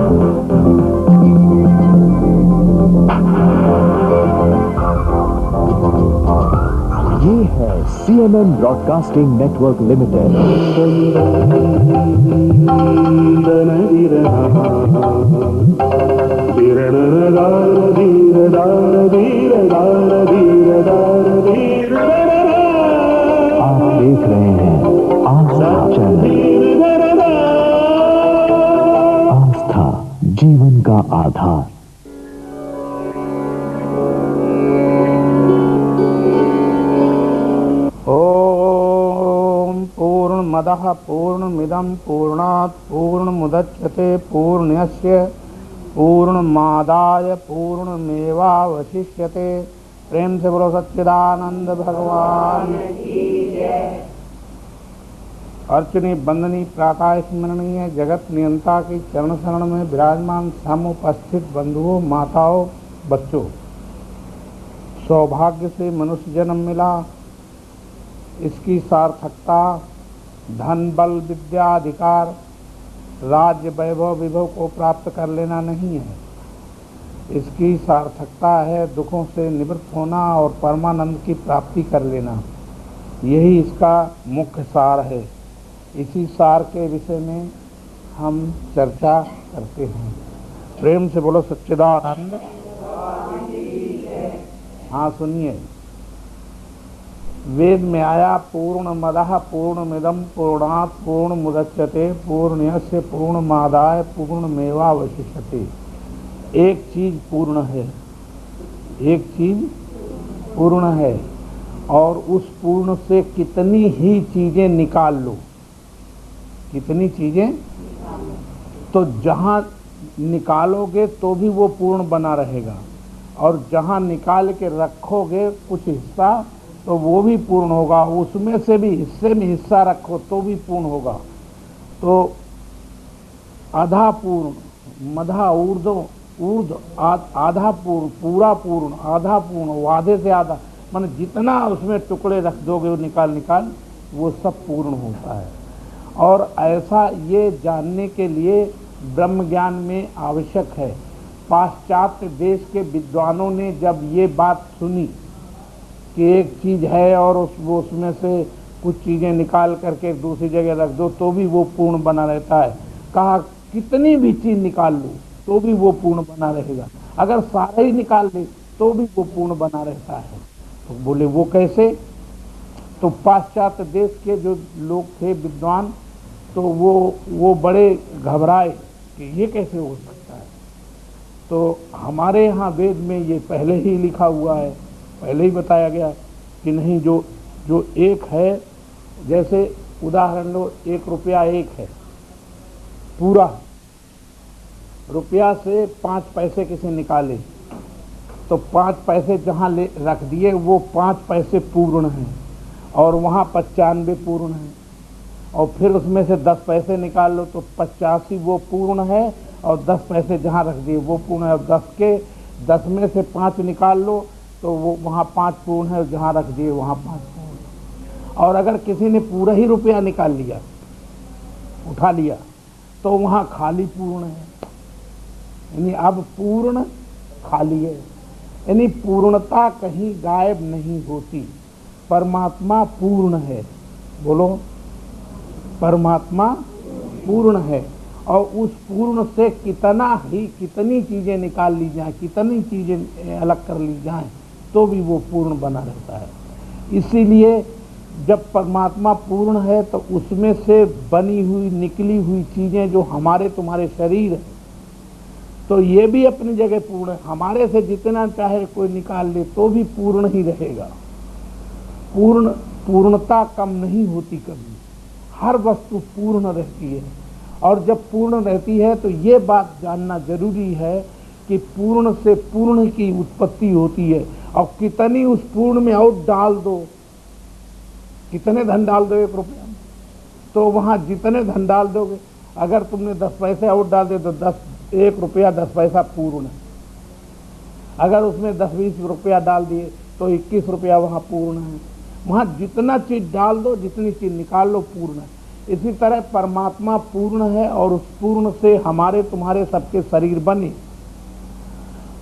ये है CNN broadcasting network limited. आप देख रहे हैं आस्था चैनल। आस्था जीवन का आधार। पूर्णमदः पूर्णमिदं पूर्णात् पूर्णमुदच्यते पूर्णस्य पूर्णमादाय पूर्णमेवावशिष्यते। प्रेम से बोलो सच्चिदानंद भगवान। अर्चनी बंदनी प्रातः स्मरणीय जगत नियंता की चरण शरण में विराजमान समुपस्थित बंधुओं, माताओं, बच्चों, सौभाग्य से मनुष्य जन्म मिला। इसकी सार्थकता धन बल विद्या अधिकार राज्य वैभव विभव को प्राप्त कर लेना नहीं है। इसकी सार्थकता है दुखों से निवृत्त होना और परमानंद की प्राप्ति कर लेना। यही इसका मुख्य सार है। इसी सार के विषय में हम चर्चा करते हैं। प्रेम से बोलो सच्चिदानंद। हाँ सुनिए, वेद में आया पूर्णमदः पूर्णमिदं पूर्णात् पूर्णमुदच्यते पूर्णस्य पूर्णमादाय पूर्णमेवावशिष्यते। एक चीज पूर्ण है, एक चीज पूर्ण है और उस पूर्ण से कितनी ही चीजें निकाल लो, कितनी चीजें, तो जहां निकालोगे तो भी वो पूर्ण बना रहेगा और जहां निकाल के रखोगे कुछ हिस्सा तो वो भी पूर्ण होगा। उसमें से भी हिस्से में हिस्सा रखो तो भी पूर्ण होगा। तो आधा पूर्ण, मधा ऊर्ध आधा पूर्ण, पूरा पूर्ण, आधा पूर्ण, आधे से आधा, माने जितना उसमें टुकड़े रख दोगे निकाल वो सब पूर्ण होता है। और ऐसा ये जानने के लिए ब्रह्म ज्ञान में आवश्यक है। पाश्चात्य देश के विद्वानों ने जब ये बात सुनी कि एक चीज है और उसमें से कुछ चीजें निकाल करके दूसरी जगह रख दो तो भी वो पूर्ण बना रहता है, कहा कितनी भी चीज निकाल लो तो भी वो पूर्ण बना रहेगा। अगर सारा ही निकाल ले तो भी वो पूर्ण बना रहता है। तो बोले वो कैसे? तो पाश्चात्य देश के जो लोग थे विद्वान, तो वो बड़े घबराए कि ये कैसे हो सकता है। तो हमारे यहाँ वेद में ये पहले ही लिखा हुआ है, पहले ही बताया गया कि नहीं, जो एक है, जैसे उदाहरण लो, 1 रुपया एक है पूरा, रुपया से 5 पैसे किसी निकाले तो 5 पैसे जहाँ ले रख दिए वो 5 पैसे पूर्ण हैं और वहाँ 95 पूर्ण हैं। और फिर उसमें से 10 पैसे निकाल लो तो 85 वो पूर्ण है और 10 पैसे जहाँ रख दिए वो पूर्ण है। और 10 में से 5 निकाल लो तो वो वहाँ 5 पूर्ण है और जहाँ रख दिए वहाँ 5 पूर्ण है। और अगर किसी ने पूरा ही रुपया निकाल लिया, उठा लिया, तो वहाँ खाली पूर्ण है। यानी अब पूर्ण खाली है, यानी पूर्णता कहीं गायब नहीं होती। परमात्मा पूर्ण है। बोलो, परमात्मा पूर्ण है और उस पूर्ण से कितनी चीजें निकाल ली जाए, कितनी चीजें अलग कर ली जाए तो भी वो पूर्ण बना रहता है। इसीलिए जब परमात्मा पूर्ण है तो उसमें से बनी हुई निकली हुई चीजें जो हमारे तुम्हारे शरीर है, तो ये भी अपनी जगह पूर्ण है। हमारे से जितना चाहे कोई निकाल ले तो भी पूर्ण ही रहेगा। पूर्णता कम नहीं होती कभी, हर वस्तु पूर्ण रहती है। और जब पूर्ण रहती है तो ये बात जानना जरूरी है कि पूर्ण से पूर्ण की उत्पत्ति होती है। और कितनी उस पूर्ण में और डाल दो, कितने धन डाल दो 1 रुपया में, तो वहाँ जितने धन डाल दोगे, अगर तुमने 10 पैसे और डाल दे तो 1 रुपया 10 पैसा पूर्ण है। अगर उसमें 10-20 रुपया डाल दिए तो 21 रुपया वहाँ पूर्ण है। वहाँ जितना चीज डाल दो, जितनी चीज निकाल लो, पूर्ण है। इसी तरह परमात्मा पूर्ण है और उस पूर्ण से हमारे तुम्हारे सबके शरीर बने,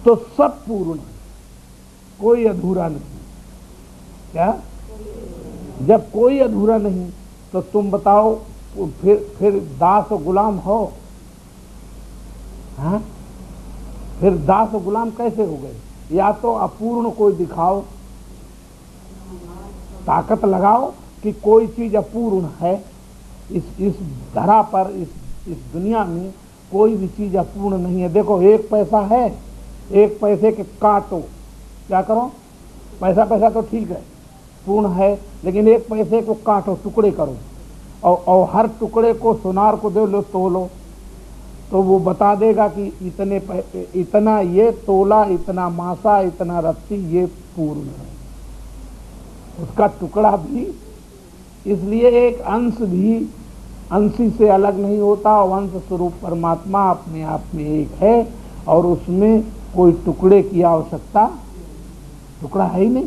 तो सब पूर्ण है, कोई अधूरा नहीं। क्या? जब कोई अधूरा नहीं तो तुम बताओ फिर दास और गुलाम हो? हाँ, फिर दास और गुलाम कैसे हो गए? या तो अपूर्ण कोई दिखाओ, ताकत लगाओ कि कोई चीज अपूर्ण है। इस धरा पर, इस दुनिया में कोई भी चीज अपूर्ण नहीं है। देखो, एक पैसा है, एक पैसे के काटो, क्या करो? पैसा तो ठीक है, पूर्ण है, लेकिन एक पैसे को काटो, टुकड़े करो, और हर टुकड़े को सुनार को दे लो, तोलो, तो वो बता देगा कि इतना ये तोला, इतना मासा, इतना रत्ती, ये पूर्ण है। उसका टुकड़ा भी, इसलिए एक अंश भी अंशी से अलग नहीं होता, और अंश स्वरूप परमात्मा अपने आप में एक है, और उसमें कोई टुकड़े की आवश्यकता, टुकड़ा है ही नहीं।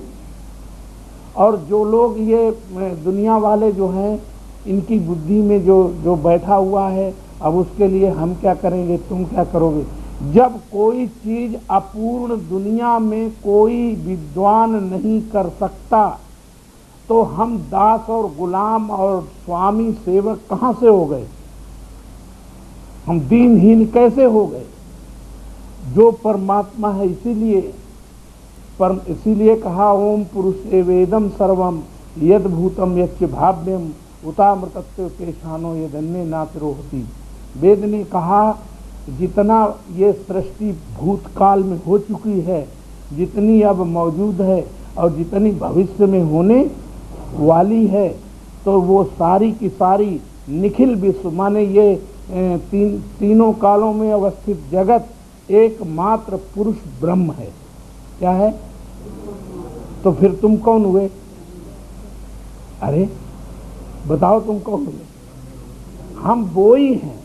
और जो लोग ये दुनिया वाले जो हैं, इनकी बुद्धि में जो बैठा हुआ है, अब उसके लिए हम क्या करेंगे, तुम क्या करोगे? जब कोई चीज अपूर्ण दुनिया में कोई विद्वान नहीं कर सकता, तो हम दास और गुलाम और स्वामी सेवक कहां से हो गए? हम दीनहीन कैसे हो गए? जो परमात्मा है, इसीलिए कहा, ओम पुरुषे वेदम सर्वम यद भूतम यच्च भाव्यम उतामृतत्व पेशानो यदन्य नातिरोहति। वेद ने कहा, जितना ये सृष्टि भूतकाल में हो चुकी है, जितनी अब मौजूद है, और जितनी भविष्य में होने वाली है, तो वो सारी की सारी निखिल विश्व, माने ये तीनों कालों में अवस्थित जगत एकमात्र पुरुष ब्रह्म है। क्या है? तो फिर तुम कौन हुए? अरे बताओ, तुम कौन हुए? हम वो ही हैं,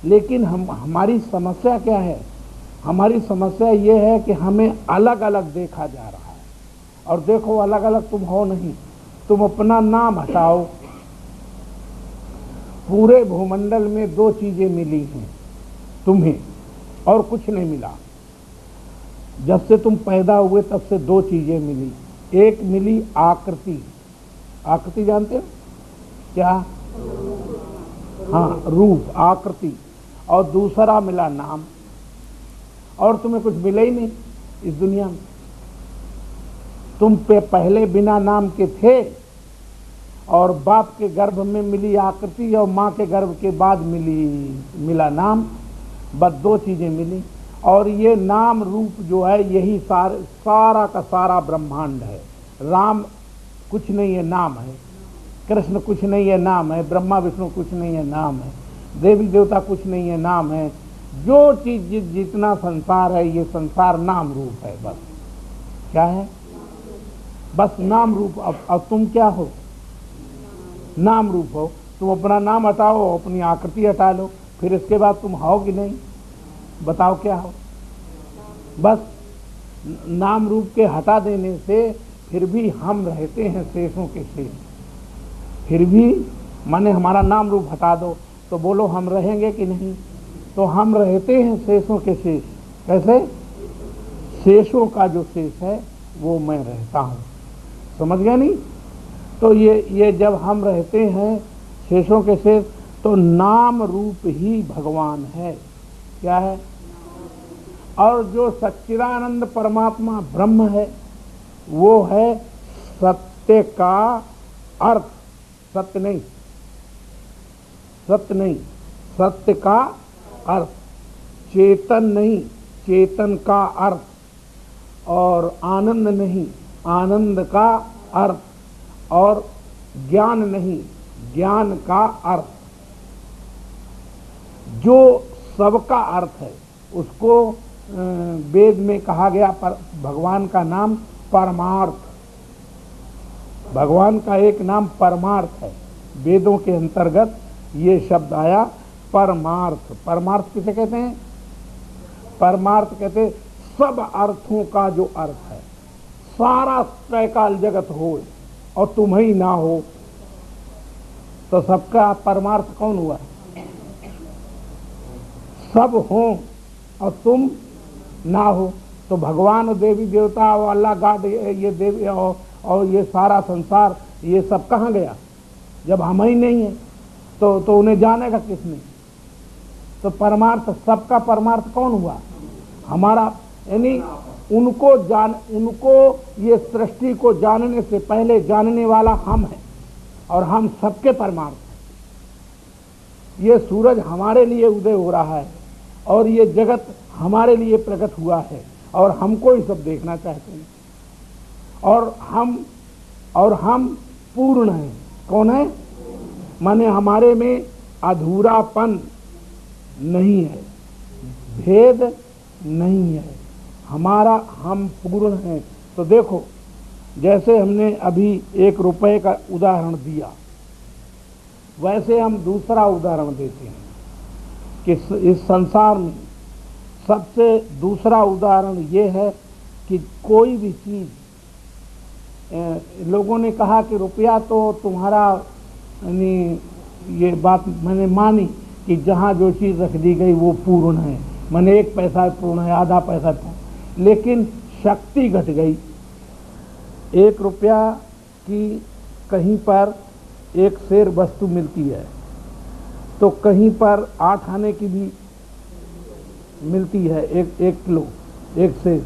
लेकिन हमारी समस्या क्या है? हमारी समस्या ये है कि हमें अलग अलग देखा जा रहा है। और देखो, अलग अलग तुम हो नहीं, तुम अपना नाम हटाओ। पूरे भूमंडल में दो चीजें मिली हैं तुम्हें, और कुछ नहीं मिला। जब से तुम पैदा हुए तब से दो चीजें मिली। एक मिली आकृति, आकृति जानते हो क्या? हाँ, रूप, आकृति। और दूसरा मिला नाम। और तुम्हें कुछ मिला ही नहीं इस दुनिया में। तुम पे पहले बिना नाम के थे, और बाप के गर्भ में मिली आकृति, और माँ के गर्भ के बाद मिला नाम। बस दो चीजें मिली। और ये नाम रूप जो है, यही सारा का सारा ब्रह्मांड है। राम कुछ नहीं है, नाम है। कृष्ण कुछ नहीं है, नाम है। ब्रह्मा विष्णु कुछ नहीं है, नाम है। देवी देवता कुछ नहीं है, नाम है। जो चीज जितना संसार है, ये संसार नाम रूप है। बस क्या है? बस नाम रूप। अब तुम क्या हो? नाम रूप हो। तुम अपना नाम हटाओ, अपनी आकृति हटा लो, फिर इसके बाद तुम हो कि नहीं? बताओ क्या हो? बस नाम रूप के हटा देने से फिर भी हम रहते हैं शेषों के शेष। फिर भी माने हमारा नाम रूप हटा दो, तो बोलो हम रहेंगे कि नहीं? तो हम रहते हैं शेषों के शेष। कैसे? शेषों का जो शेष है वो मैं रहता हूँ। समझ गया नहीं? तो ये जब हम रहते हैं शेषों के शेष, तो नाम रूप ही भगवान है। क्या है? और जो सच्चिदानंद परमात्मा ब्रह्म है, वो है सत्य का अर्थ। सत्य नहीं, सत्य नहीं, सत्य का अर्थ। चेतन नहीं, चेतन का अर्थ। और आनंद नहीं, आनंद का अर्थ। और ज्ञान नहीं, ज्ञान का अर्थ। जो सबका अर्थ है, उसको वेद में कहा गया, भगवान का नाम परमार्थ। भगवान का एक नाम परमार्थ है। वेदों के अंतर्गत ये शब्द आया, परमार्थ। परमार्थ किसे कहते हैं? परमार्थ कहते हैं सब अर्थों का जो अर्थ है। सारा त्रैकाल जगत हो और तुम ही ना हो, तो सबका परमार्थ कौन हुआ? सब हो और तुम ना हो, तो भगवान और देवी देवता और अल्लाह गॉड, ये देवी और ये सारा संसार, ये सब कहाँ गया? जब हम ही नहीं है तो उन्हें जानेगा किसने? तो परमार्थ, सबका परमार्थ कौन हुआ? हमारा, यानी उनको ये सृष्टि को जानने से पहले जानने वाला हम है और हम सबके परमार्थ हैं। ये सूरज हमारे लिए उदय हो रहा है और ये जगत हमारे लिए प्रकट हुआ है और हमको ही सब देखना चाहते हैं। और हम पूर्ण हैं। कौन है? माने हमारे में अधूरापन नहीं है, भेद नहीं है, हम पूर्ण हैं। तो देखो, जैसे हमने अभी 1 रुपए का उदाहरण दिया, वैसे हम दूसरा उदाहरण देते हैं कि इस संसार में सबसे दूसरा उदाहरण ये है कि कोई भी चीज़, लोगों ने कहा कि रुपया तो तुम्हारा, यानी ये बात मैंने मानी कि जहाँ जो चीज़ रख दी गई वो पूर्ण है, माने 1 पैसा पूर्ण है, आधा पैसा पूर्ण, लेकिन शक्ति घट गई। 1 रुपया की कहीं पर 1 सेर वस्तु मिलती है तो कहीं पर 8 आने की भी मिलती है, 1 किलो, 1 सेर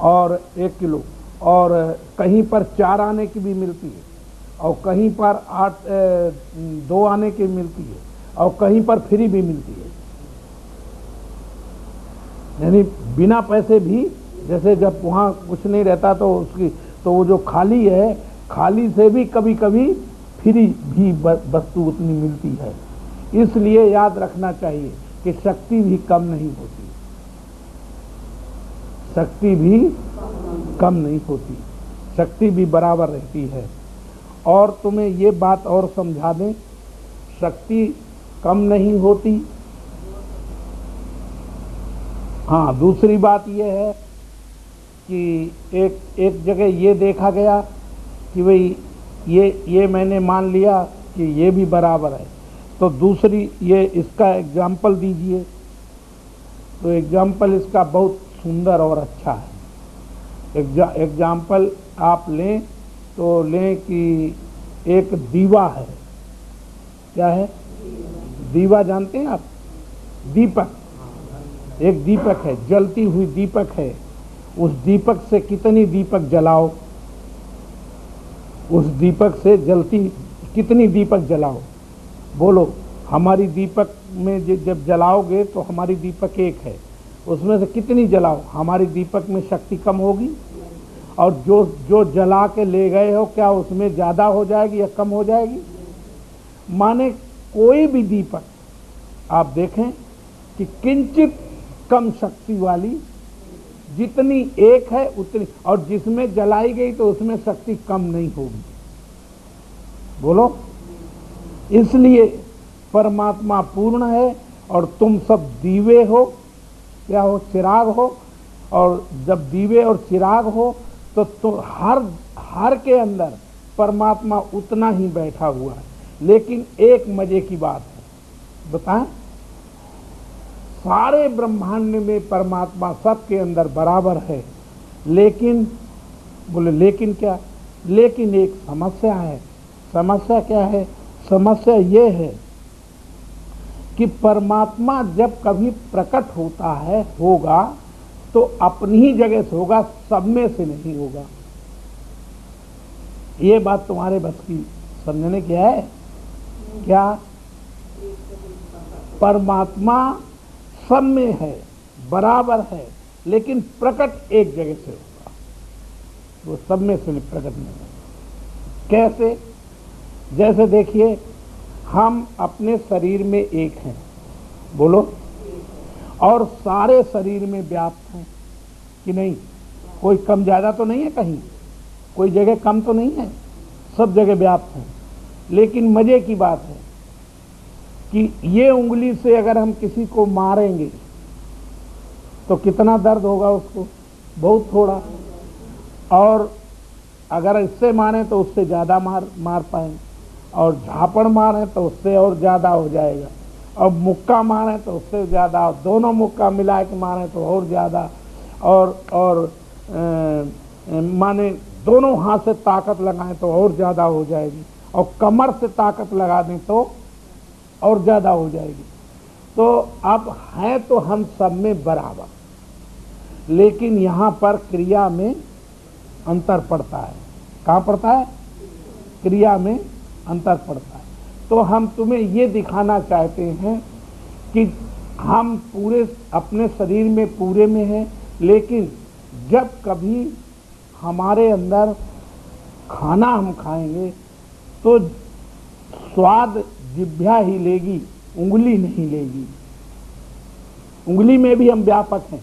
और 1 किलो, और कहीं पर 4 आने की भी मिलती है और कहीं पर 2 आने की मिलती है और कहीं पर फ्री भी मिलती है, यानी बिना पैसे भी। जैसे जब वहाँ कुछ नहीं रहता तो वो जो खाली है, खाली से भी कभी कभी फ्री भी वस्तु उतनी मिलती है। इसलिए याद रखना चाहिए कि शक्ति भी कम नहीं होती, शक्ति भी कम नहीं होती, शक्ति भी बराबर रहती है। और तुम्हें ये बात और समझा दें, शक्ति कम नहीं होती। हाँ, दूसरी बात ये है कि एक जगह ये देखा गया कि भाई ये मैंने मान लिया कि ये भी बराबर है, तो दूसरी, ये इसका एग्जाम्पल दीजिए। तो एग्जाम्पल इसका बहुत सुंदर और अच्छा है। एग्जाम्पल आप लें तो लें कि एक दीवा है। क्या है? दीवा जानते हैं आप? दीपक, एक दीपक है, जलती हुई दीपक है। उस दीपक से कितनी दीपक जलाओ, उस दीपक से जलती कितनी दीपक जलाओ, बोलो। हमारी दीपक में जब जलाओगे तो हमारी दीपक 1 है, उसमें से कितनी जलाओ, हमारी दीपक में शक्ति कम होगी। और जो जला के ले गए हो, क्या उसमें ज़्यादा हो जाएगी या कम हो जाएगी? माने कोई भी दीपक आप देखें कि किंचित कम शक्ति वाली, जितनी 1 है उतनी, और जिसमें जलाई गई तो उसमें शक्ति कम नहीं होगी। बोलो। इसलिए परमात्मा पूर्ण है और तुम सब दीवे हो, क्या हो? चिराग हो। और जब दीवे और चिराग हो तो हर के अंदर परमात्मा उतना ही बैठा हुआ है। लेकिन एक मजे की बात है, बताएं, सारे ब्रह्मांड में परमात्मा सबके अंदर बराबर है, लेकिन बोले लेकिन क्या? लेकिन एक समस्या है। समस्या क्या है? समस्या ये है कि परमात्मा जब कभी प्रकट होगा तो अपनी ही जगह से होगा, सब में से नहीं होगा। ये बात तुम्हारे बस की समझने की है क्या? परमात्मा सब में है, बराबर है, लेकिन प्रकट एक जगह से होगा, वो सब में से प्रकट नहीं होगा। कैसे? जैसे देखिए, हम अपने शरीर में 1 हैं, बोलो, और सारे शरीर में व्याप्त हैं कि नहीं? कोई कम ज़्यादा तो नहीं है, कहीं कोई जगह कम तो नहीं है, सब जगह व्याप्त हैं। लेकिन मज़े की बात है कि ये उंगली से अगर हम किसी को मारेंगे तो कितना दर्द होगा उसको? बहुत थोड़ा। और अगर इससे मारें तो उससे ज़्यादा मार पाएंगे। और झापड़ मारें तो उससे और ज़्यादा हो जाएगा, और मुक्का मारें तो उससे ज़्यादा, दोनों मुक्का मिला के मारें तो और ज़्यादा, और माने दोनों हाथ से ताकत लगाएं तो और ज़्यादा हो जाएगी, और कमर से ताकत लगा दें तो और ज़्यादा हो जाएगी। तो अब है तो हम सब में बराबर, लेकिन यहाँ पर क्रिया में अंतर पड़ता है। कहाँ पड़ता है? क्रिया में अंतर पड़ता है। तो हम तुम्हें ये दिखाना चाहते हैं कि हम पूरे अपने शरीर में पूरे में हैं, लेकिन जब कभी हमारे अंदर खाना हम खाएंगे तो स्वाद जिह्वा ही लेगी, उंगली नहीं लेगी। उंगली में भी हम व्यापक हैं,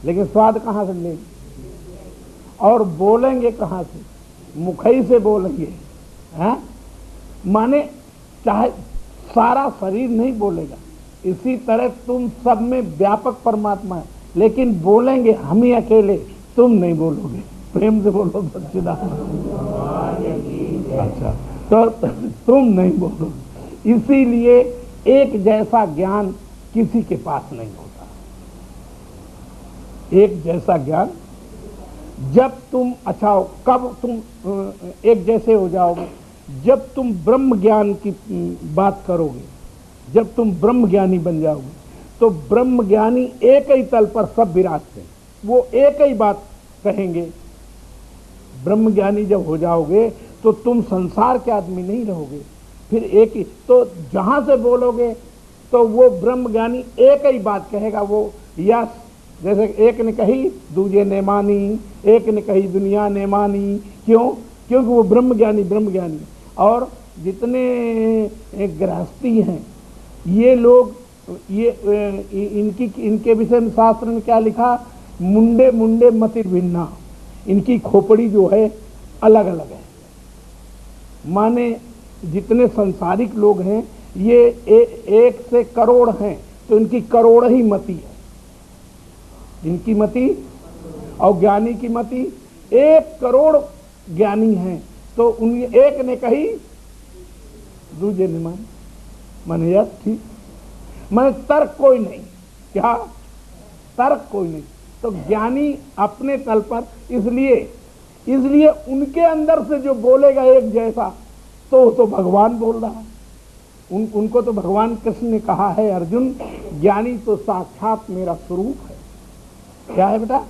लेकिन स्वाद कहाँ से लेंगे? और बोलेंगे कहाँ से? मुखई से बोलेंगे, हैं? माने चाहे सारा शरीर नहीं बोलेगा। इसी तरह तुम सब में व्यापक परमात्मा है, लेकिन बोलेंगे हम ही अकेले, तुम नहीं बोलोगे। प्रेम से बोलो सच्चिदानंद। अच्छा, तो तुम नहीं बोलोगे। इसीलिए एक जैसा ज्ञान किसी के पास नहीं होता। एक जैसा ज्ञान जब तुम अच्छा कब तुम एक जैसे हो जाओगे? जब तुम ब्रह्म ज्ञान की बात करोगे, जब तुम ब्रह्म ज्ञानी बन जाओगे, तो ब्रह्म ज्ञानी एक ही तल पर सब विराजते हैं, वो एक ही बात कहेंगे। ब्रह्म ज्ञानी जब हो जाओगे तो तुम संसार के आदमी नहीं रहोगे, फिर एक ही, तो जहां से बोलोगे तो वो ब्रह्म ज्ञानी एक ही बात कहेगा। वो यस, जैसे एक ने कही दूजे ने मानी, एक ने कही दुनिया ने मानी। क्यों? क्योंकि वो ब्रह्म ज्ञानी। और जितने गृहस्थी हैं ये लोग, ये इनके विषय में शास्त्र ने क्या लिखा? मुंडे मुंडे मति भिन्ना। इनकी खोपड़ी जो है अलग अलग है। माने जितने संसारिक लोग हैं ये एक से करोड़ हैं, तो इनकी करोड़ ही मति है। इनकी मति और ज्ञानी की मति 1 करोड़ ज्ञानी हैं, तो उन एक ने कही दूजे ने मानी। माने यस ठीक, माने तर्क कोई नहीं। क्या? तर्क कोई नहीं। तो ज्ञानी अपने तल पर, इसलिए उनके अंदर से जो बोलेगा एक जैसा, तो भगवान बोल रहा है। उनको तो भगवान कृष्ण ने कहा है, अर्जुन ज्ञानी तो साक्षात मेरा स्वरूप है। क्या है बेटा?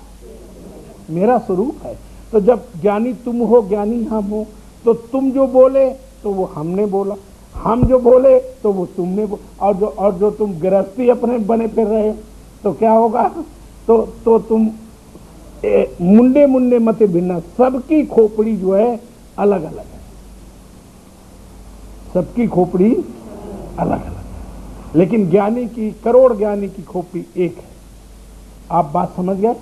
मेरा स्वरूप है। तो जब ज्ञानी तुम हो, ज्ञानी हम हो, तो तुम जो बोले तो वो हमने बोला, हम जो बोले तो वो तुमने बोला। और जो तुम गृहस्थी अपने बने फिर रहे हो, तो क्या होगा? तो तुम मुंडे मुंडे मते भिन्ना। सबकी खोपड़ी जो है अलग अलग है, सबकी खोपड़ी अलग अलग है, लेकिन ज्ञानी की, करोड़ ज्ञानी की खोपड़ी एक है। आप बात समझ गए?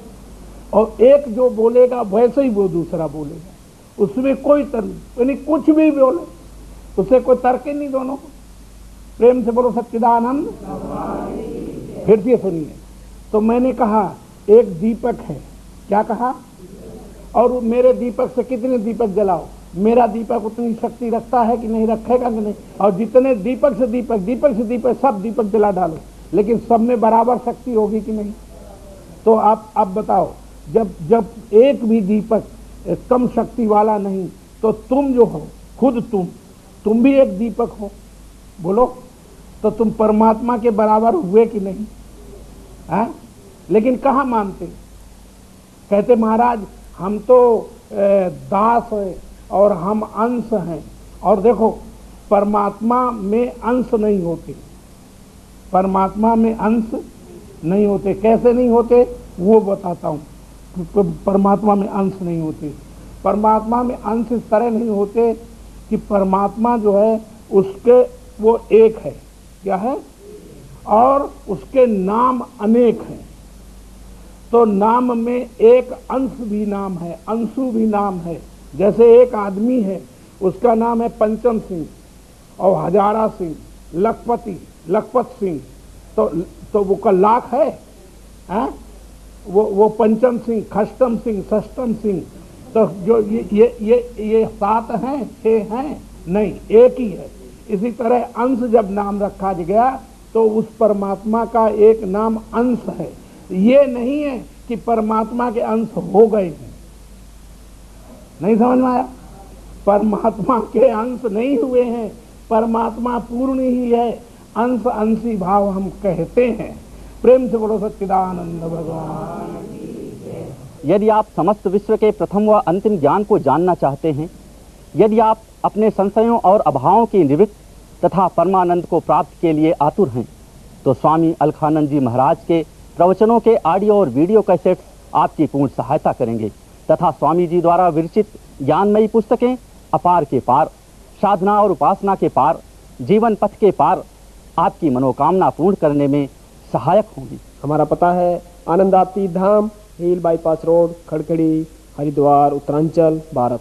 और एक जो बोलेगा वैसे ही वो दूसरा बोलेगा, उसमें कोई तर्क यानी कुछ भी बोले उससे कोई तर्क ही नहीं। दोनों प्रेम से बोलो सच्चिदानंद। फिर से सुनिए। तो मैंने कहा एक दीपक है, क्या कहा? और मेरे दीपक से कितने दीपक जलाओ, मेरा दीपक उतनी शक्ति रखता है कि नहीं, रखेगा कि नहीं? और जितने दीपक से दीपक सब दीपक जला डालो, लेकिन सब में बराबर शक्ति होगी कि नहीं? तो आप अब बताओ, जब एक भी दीपक कम शक्ति वाला नहीं, तो तुम जो हो खुद तुम भी एक दीपक हो। बोलो, तो तुम परमात्मा के बराबर हुए कि नहीं? है? लेकिन कहाँ मानते? कहते महाराज हम तो दास है और हम अंश हैं। और देखो, परमात्मा में अंश नहीं होते, परमात्मा में अंश नहीं होते। कैसे नहीं होते वो बताता हूँ। परमात्मा में अंश नहीं होते। परमात्मा में अंश इस तरह नहीं होते कि परमात्मा जो है उसके वो एक है, क्या है? और उसके नाम अनेक हैं। तो नाम में एक अंश भी नाम है, अंशु भी नाम है। जैसे एक आदमी है, उसका नाम है पंचम सिंह और हजारा सिंह, लखपत सिंह, तो वो का लाख है, हैं? वो पंचम सिंह, खष्टम सिंह, षष्टम सिंह। तो जो ये 7 हैं, 6 हैं, नहीं, एक ही है। इसी तरह अंश जब नाम रखा गया तो उस परमात्मा का एक नाम अंश है। ये नहीं है कि परमात्मा के अंश हो गए हैं। नहीं समझ में आया? परमात्मा के अंश नहीं हुए हैं, परमात्मा पूर्ण ही है। अंश अंशी भाव हम कहते हैं। प्रेम से बोलो सच्चिदानंद भगवान। यदि आप समस्त विश्व के प्रथम व अंतिम ज्ञान को जानना चाहते हैं, यदि आप अपने संशयों और अभावों की निवृत्ति तथा परमानंद को प्राप्त के लिए आतुर हैं, तो स्वामी अलखानंद जी महाराज के प्रवचनों के ऑडियो और वीडियो कैसेट्स आपकी पूर्ण सहायता करेंगे तथा स्वामी जी द्वारा विरचित ज्ञानमयी पुस्तकें अपार के पार, साधना और उपासना के पार, जीवन पथ के पार आपकी मनोकामना पूर्ण करने में सहायक होंगी। हमारा पता है आनंदाती धाम, हिल बाईपास रोड, खड़खड़ी, हरिद्वार, उत्तरांचल, भारत।